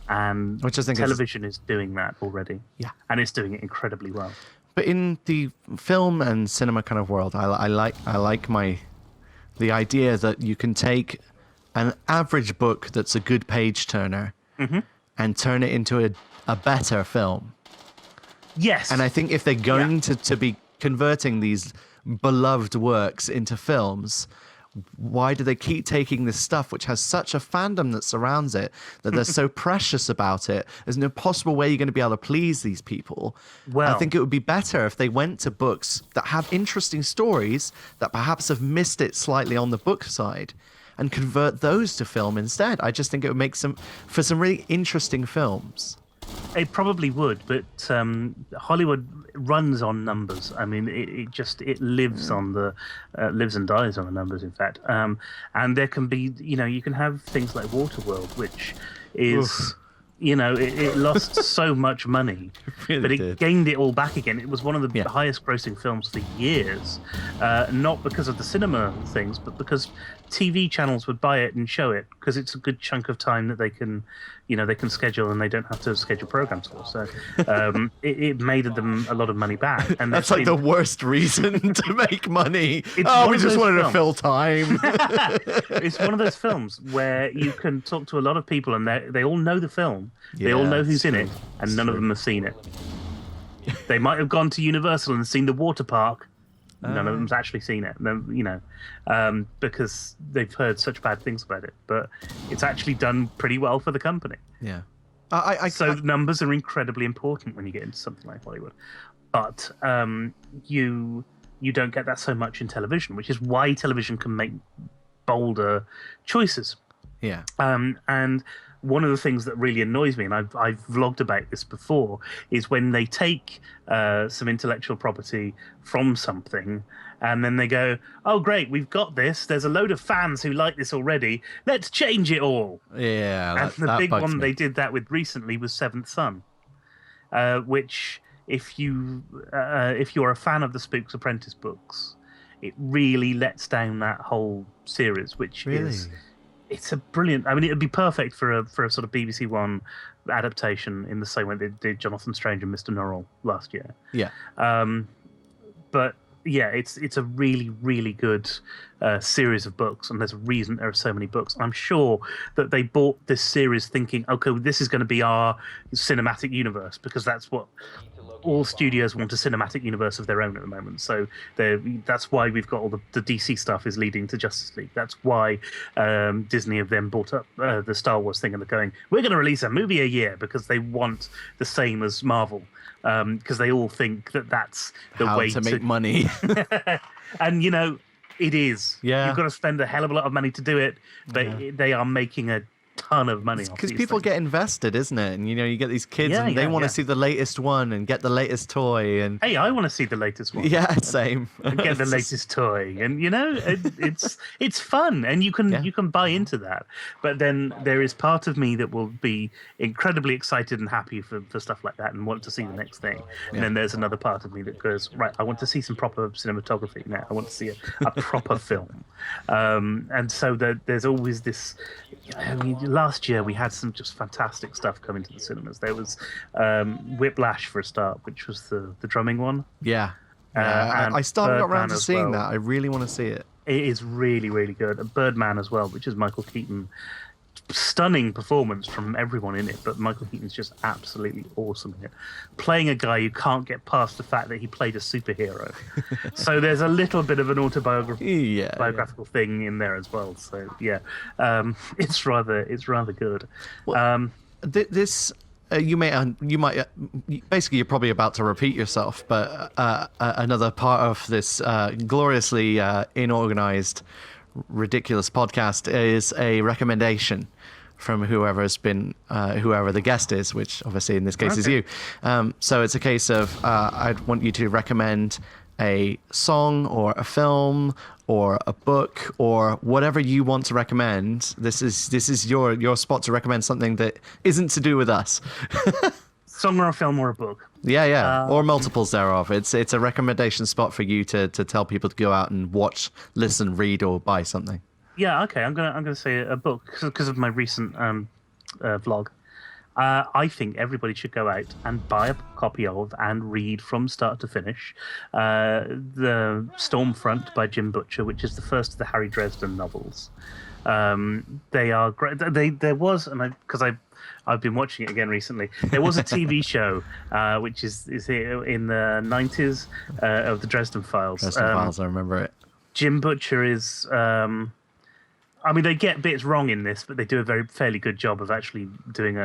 And which I think television is doing that already. Yeah. And it's doing it incredibly well. But in the film and cinema kind of world, I like the idea that you can take an average book that's a good page turner and turn it into a better film. Yes. And I think if they're going to be converting these beloved works into films, why do they keep taking this stuff which has such a fandom that surrounds it, that they're so precious about it? There's no possible way you're going to be able to please these people. Well, I think it would be better if they went to books that have interesting stories that perhaps have missed it slightly on the book side, and convert those to film instead. I just think it would make for some really interesting films. It probably would, but Hollywood runs on numbers. I mean, it lives on lives and dies on the numbers, in fact. And there can be, you can have things like Waterworld, which is it lost so much money, really but it did. gained it all back again. It was one of the highest grossing films for years, not because of the cinema things, but because TV channels would buy it and show it, because it's a good chunk of time that they can schedule, and they don't have to schedule programs for. So it made them a lot of money back. And that's like the worst reason to make money. We just wanted to fill time. It's one of those films where you can talk to a lot of people, and they all know the film. They all know who's in it, and none of them have seen it. They might have gone to Universal and seen the water park. None of them's actually seen it, because they've heard such bad things about it. But it's actually done pretty well for the company. Yeah. So the numbers are incredibly important when you get into something like Hollywood. But you don't get that so much in television, which is why television can make bolder choices. Yeah. And one of the things that really annoys me, and I've vlogged about this before, is when they take some intellectual property from something, and then they go, "Oh, great, we've got this. There's a load of fans who like this already. Let's change it all." Yeah, and the big one they did that with recently was Seventh Son, which, if you're a fan of the Spook's Apprentice books, it really lets down that whole series, which is. It's a brilliant. I mean, it would be perfect for a sort of BBC One adaptation in the same way they did Jonathan Strange and Mr. Norrell last year. Yeah. But yeah, it's a really, really good series of books, and there's a reason there are so many books. I'm sure that they bought this series thinking, okay, this is going to be our cinematic universe, because that's what all studios want, a cinematic universe of their own at the moment. So that's why we've got all the DC stuff is leading to Justice League. That's why Disney have then bought up the Star Wars thing, and they're going, we're going to release a movie a year, because they want the same as Marvel, because they all think that's the way to make money. And it is. Yeah. You've got to spend a hell of a lot of money to do it, but they are making a ton of money because people get invested, isn't it? And you get these kids and they want to see the latest one and get the latest toy. And hey, I want to see the latest one. Yeah, same. And get the latest toy, and it's fun, and you can buy into that. But then there is part of me that will be incredibly excited and happy for stuff like that and want to see the next thing. And then there's another part of me that goes, right, I want to see some proper cinematography now. I want to see a proper film. And so there's always this. I mean, last year we had some just fantastic stuff coming to the cinemas. There was Whiplash for a start, which was the drumming one. Yeah. I still haven't got around to seeing that. I really want to see it. It is really, really good. And Birdman as well, which is Michael Keaton. Stunning performance from everyone in it, but Michael Keaton's just absolutely awesome in it. Playing a guy who can't get past the fact that he played a superhero. So there's a little bit of an biographical thing in there as well. So yeah, it's rather good. Well, this you might basically, you're probably about to repeat yourself, but another part of this gloriously inorganized, ridiculous podcast is a recommendation from whoever the guest is, which obviously in this case is you. So it's a case of I'd want you to recommend a song or a film or a book or whatever you want to recommend. This is your spot to recommend something that isn't to do with us. Song or a film or a book. Yeah. Or multiples thereof. It's a recommendation spot for you to tell people to go out and watch, listen, read, or buy something. Yeah, okay. I'm gonna say a book because of my recent vlog. I think everybody should go out and buy a copy of and read from start to finish the Stormfront by Jim Butcher, which is the first of the Harry Dresden novels. They are great. There was, and because I've been watching it again recently. There was a TV show which is here in the 90s of the Dresden Files. I remember it. Jim Butcher is. I mean, they get bits wrong in this, but they do a fairly good job of actually doing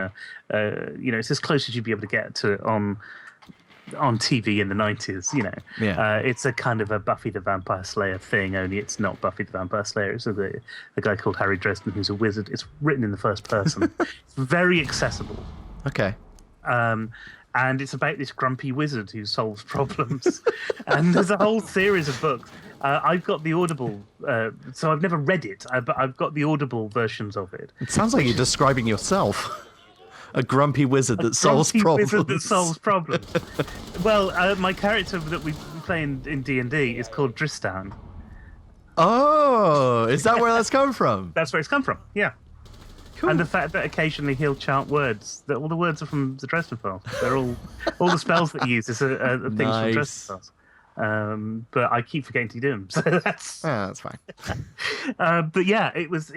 it's as close as you'd be able to get to it on TV in the 90s, It's a kind of a Buffy the Vampire Slayer thing, only it's not Buffy the Vampire Slayer. It's a guy called Harry Dresden who's a wizard. It's written in the first person. It's very accessible. Okay. And it's about this grumpy wizard who solves problems. And there's a whole series of books. I've got the Audible, so I've never read it, but I've got the Audible versions of it. It sounds like you're describing yourself. A grumpy wizard that solves grumpy problems. Wizard that solves problems. Well, my character that we play in D&D is called Dristan. Oh, is that where that's come from? That's where it's come from. Yeah. Cool. And the fact that occasionally he'll chant words, that all the words are from the Dresden Files. They're all the spells that he uses are things from Dresden Files. But I keep forgetting to do them, so that's fine. But yeah, it was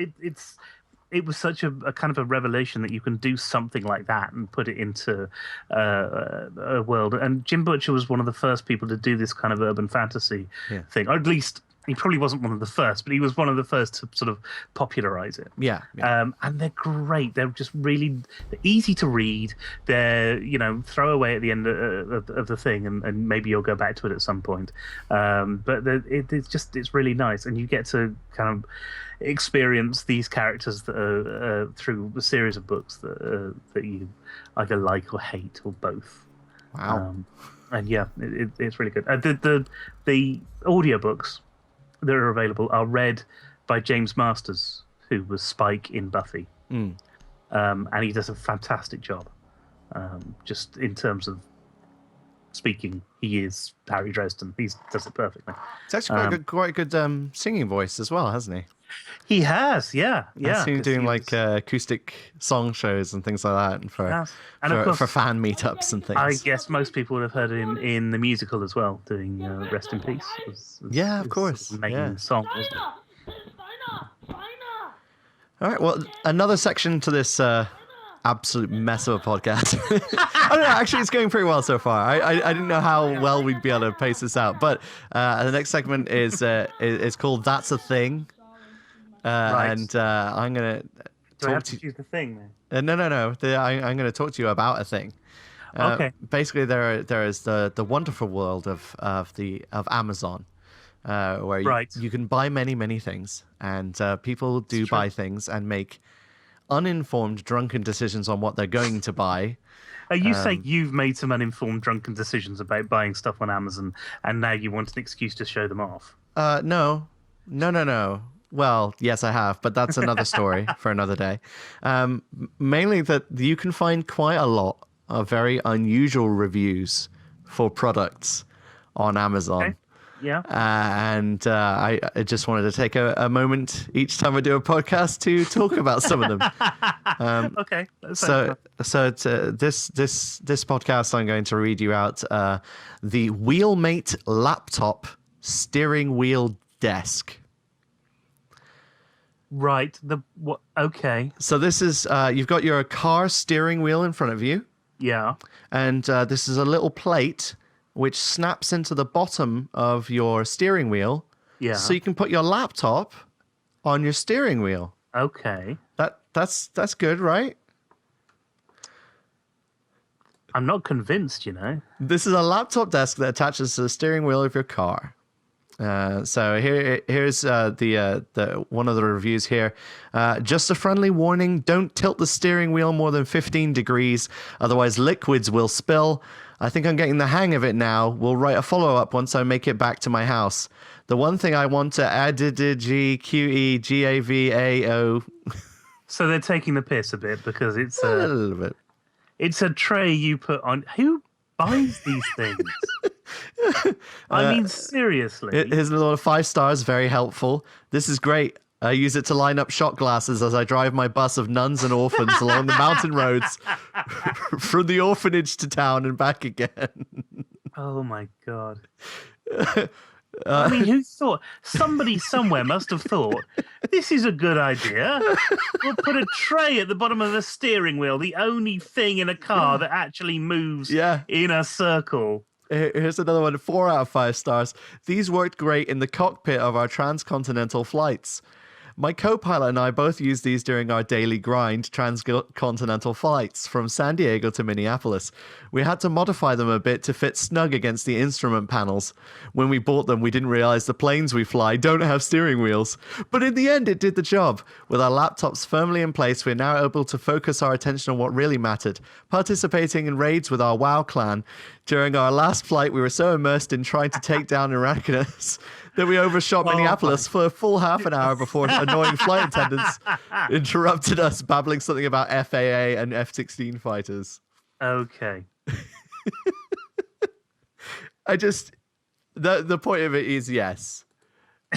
such a kind of a revelation that you can do something like that and put it into a world. And Jim Butcher was one of the first people to do this kind of urban fantasy thing, or at least. He probably wasn't one of the first, but he was one of the first to sort of popularize it. Yeah. And they're great. They're just they're easy to read. They're, throw away at the end of the thing, and maybe you'll go back to it at some point. But it's really nice. And you get to kind of experience these characters that are, through a series of books that you either like or hate or both. Wow. And yeah, it's really good. The audiobooks that are available are read by James Masters, who was Spike in Buffy. And he does a fantastic job. Just in terms of speaking, he is Harry Dresden. He does it perfectly. It's actually quite a good singing voice as well, hasn't he? He has, yeah. I've seen him doing acoustic song shows and things like that, and for fan meetups and things. I guess most people would have heard him in the musical as well, doing "Rest in Peace." Yeah, of course. Main song, wasn't it? All right. Well, another section to this absolute mess of a podcast. I don't know. Actually, it's going pretty well so far. I didn't know how well we'd be able to pace this out, but the next segment is called "That's a Thing." Right. And I'm going to Do I have to choose the thing then? No. I'm going to talk to you about a thing. Okay. Basically, there is the wonderful world of Amazon, where you can buy many things, and people do buy things and make uninformed, drunken decisions on what they're going to buy. Are you saying you've made some uninformed, drunken decisions about buying stuff on Amazon, and now you want an excuse to show them off? No. Well, yes, I have, but that's another story for another day. Mainly that you can find quite a lot of very unusual reviews for products on Amazon. Okay. Yeah. And I just wanted to take a moment each time I do a podcast to talk about some of them. Okay. So this podcast, I'm going to read you out the Wheelmate laptop steering wheel desk. Right. Okay. So this is you've got your car steering wheel in front of you. Yeah. And this is a little plate which snaps into the bottom of your steering wheel. Yeah. So you can put your laptop on your steering wheel. Okay. That's good, right? I'm not convinced, This is a laptop desk that attaches to the steering wheel of your car. So here's the one of the reviews here. Just a friendly warning: don't tilt the steering wheel more than 15 degrees, otherwise liquids will spill. I think I'm getting the hang of it now. We'll write a follow-up once I make it back to my house. The one thing I want to add GQEGAVAO. So they're taking the piss a bit because it's a little bit. It's a tray you put on. Who buys these things? I mean, seriously. Here's another 5 stars, very helpful. This is great. I use it to line up shot glasses as I drive my bus of nuns and orphans along the mountain roads from the orphanage to town and back again. Oh my God. I mean, who thought? Somebody somewhere must have thought, this is a good idea. We'll put a tray at the bottom of the steering wheel, the only thing in a car that actually moves in a circle. Here's another one, 4 out of 5 stars. These worked great in the cockpit of our transcontinental flights. My co-pilot and I both use these during our daily grind transcontinental flights from San Diego to Minneapolis. We had to modify them a bit to fit snug against the instrument panels. When we bought them, we didn't realize the planes we fly don't have steering wheels. But in the end, it did the job. With our laptops firmly in place, we're now able to focus our attention on what really mattered, participating in raids with our WoW clan. during our last flight, we were so immersed in trying to take down Arachidus that we overshot Minneapolis for a full half an hour before annoying flight attendants interrupted us, babbling something about FAA and F-16 fighters. Okay. The point of it is, yes.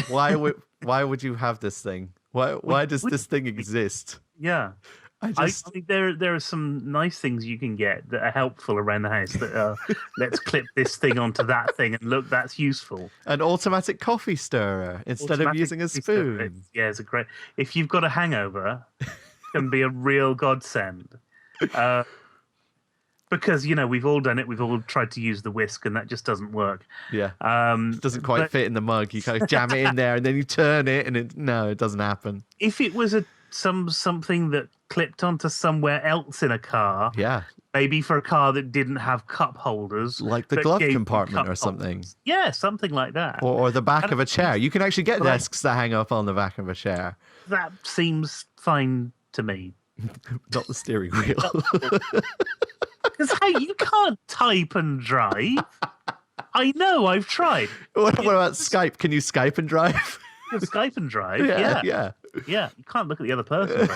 Why would you have this thing? Why does this thing exist? Yeah. I think there are some nice things you can get that are helpful around the house that are, let's clip this thing onto that thing and look, that's useful. An automatic coffee stirrer instead of using a spoon. It's a great... If you've got a hangover, it can be a real godsend. Because, we've all done it. We've all tried to use the whisk and that just doesn't work. Yeah. It doesn't quite fit in the mug. You kind of jam it in there and then you turn it and it doesn't happen. If it was something that clipped onto somewhere else in a car. Yeah. Maybe for a car that didn't have cup holders. Like the glove compartment or something. Holders. Yeah, something like that. Or the back of a chair. You can actually get desks that hang up on the back of a chair. That seems fine to me. Not the steering wheel. Because, hey, you can't type and drive. I know, I've tried. What about Skype? Can you Skype and drive? You can Skype and drive, yeah. Yeah, you can't look at the other person.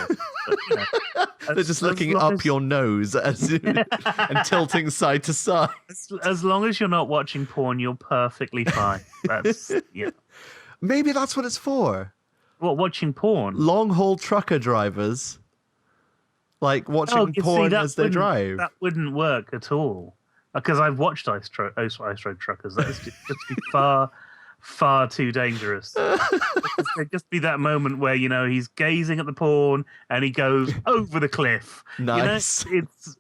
But, they're just looking up your nose and tilting side to side. As long as you're not watching porn, you're perfectly fine. Maybe that's what it's for. What, watching porn? Long-haul trucker drivers. Like watching porn as they drive. That wouldn't work at all. Because I've watched ice road truckers. That is just be far too dangerous. There'd just be that moment where he's gazing at the porn and he goes over the cliff. Nice.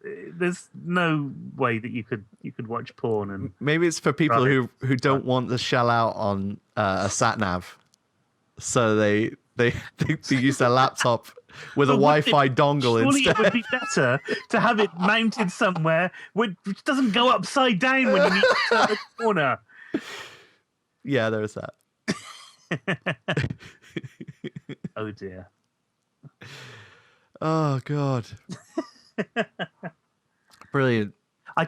There's no way that you could watch porn. And maybe it's for people who don't want to shell out on a sat nav, so they use their laptop with a Wi-Fi dongle instead. Surely it would be better to have it mounted somewhere which doesn't go upside down when you need to turn the corner. Yeah, there is that. Oh dear. Oh God. Brilliant.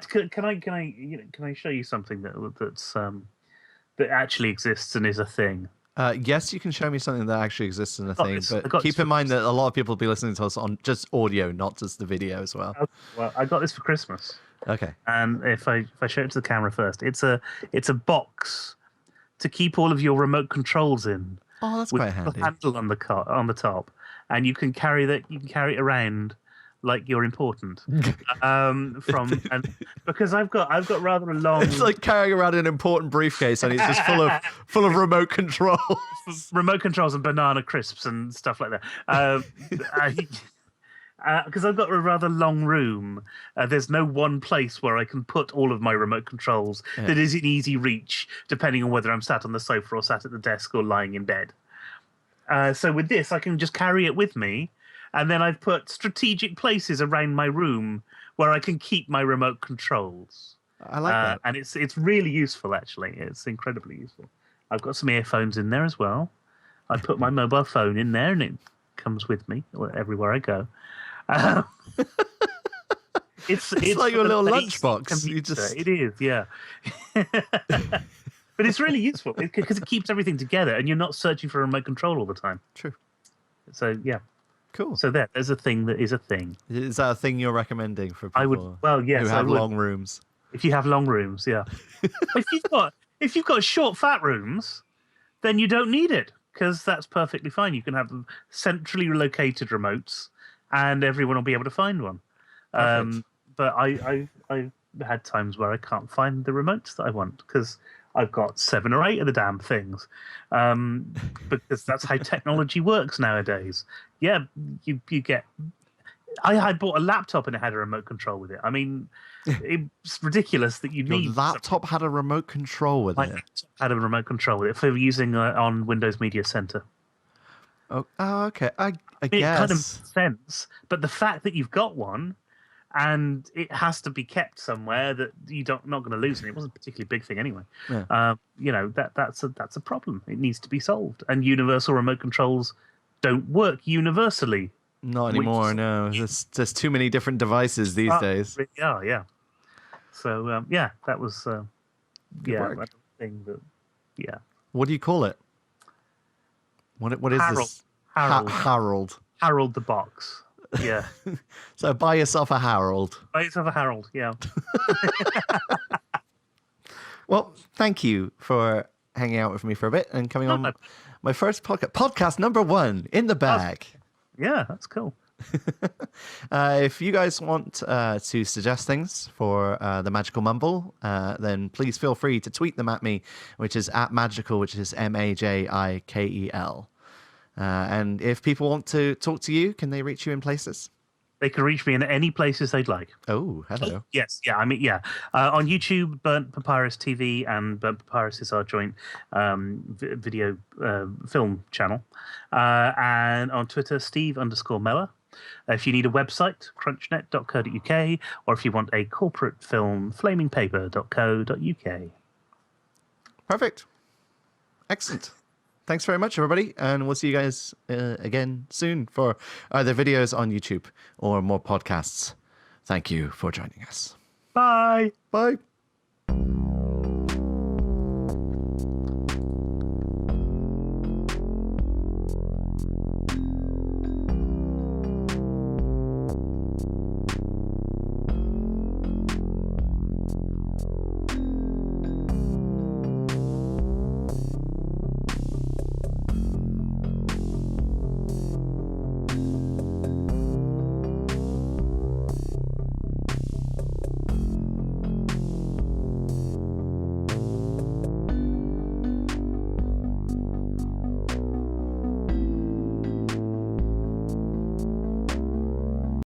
Can I show you something that actually exists and is a thing? Yes, you can show me something that actually exists in a thing, but keep in mind that a lot of people will be listening to us on just audio, not just the video as well. Well, I got this for Christmas. Okay. And if I show it to the camera first, it's a box to keep all of your remote controls in. Oh, that's quite handy. With a handle on the top, and you can carry it around like you're important. Because I've got rather a long. It's like carrying around an important briefcase, and it's just full of remote controls, remote controls and banana crisps and stuff like that. Because I've got a rather long room. There's no one place where I can put all of my remote controls that is in easy reach, depending on whether I'm sat on the sofa or sat at the desk or lying in bed. So with this, I can just carry it with me. And then I've put strategic places around my room where I can keep my remote controls. I like that. And it's really useful, actually. It's incredibly useful. I've got some earphones in there as well. I put my mobile phone in there, and it comes with me everywhere I go. It's like your little lunchbox. It is, yeah. But it's really useful because it keeps everything together, and you're not searching for a remote control all the time. True. So yeah. Cool. So there's a thing that is a thing. Is that a thing you're recommending for people? Yes, who have long rooms? If you have long rooms, yeah. if you've got short, fat rooms, then you don't need it because that's perfectly fine. You can have centrally located remotes, and everyone will be able to find one. But I've had times where I can't find the remotes that I want because I've got 7 or 8 of the damn things, because that's how technology works nowadays. Yeah, you get. I bought a laptop and it had a remote control with it. I mean, it's ridiculous that you need. Your laptop had a remote control with it. My laptop had a remote control with it for using on Windows Media Center. Oh, okay. I guess it kind of makes sense, but the fact that you've got one. And it has to be kept somewhere that not going to lose. And it wasn't a particularly big thing anyway. Yeah. That's a problem. It needs to be solved. And universal remote controls don't work universally. Not anymore. No, there's too many different devices these days. Yeah. So that was work. that thing that What do you call it? What is Harold. this? Harold. Harold the box. Yeah. So buy yourself a Harold. Buy yourself a Harold. Yeah. Well, thank you for hanging out with me for a bit and coming on my first podcast number 1 in the bag. Yeah, that's cool. If you guys want to suggest things for the Magical Mumble, then please feel free to tweet them at me, which is at Magical, which is Majikel. And if people want to talk to you, can they reach you in places? They can reach me in any places they'd like. Oh, hello. Yes, yeah. I mean, yeah. On YouTube, Burnt Papyrus TV, and Burnt Papyrus is our joint video film channel. And on Twitter, Steve_Meller. If you need a website, crunchnet.co.uk, or if you want a corporate film, flamingpaper.co.uk. Perfect. Excellent. Thanks very much, everybody. And we'll see you guys again soon for either videos on YouTube or more podcasts. Thank you for joining us. Bye. Bye.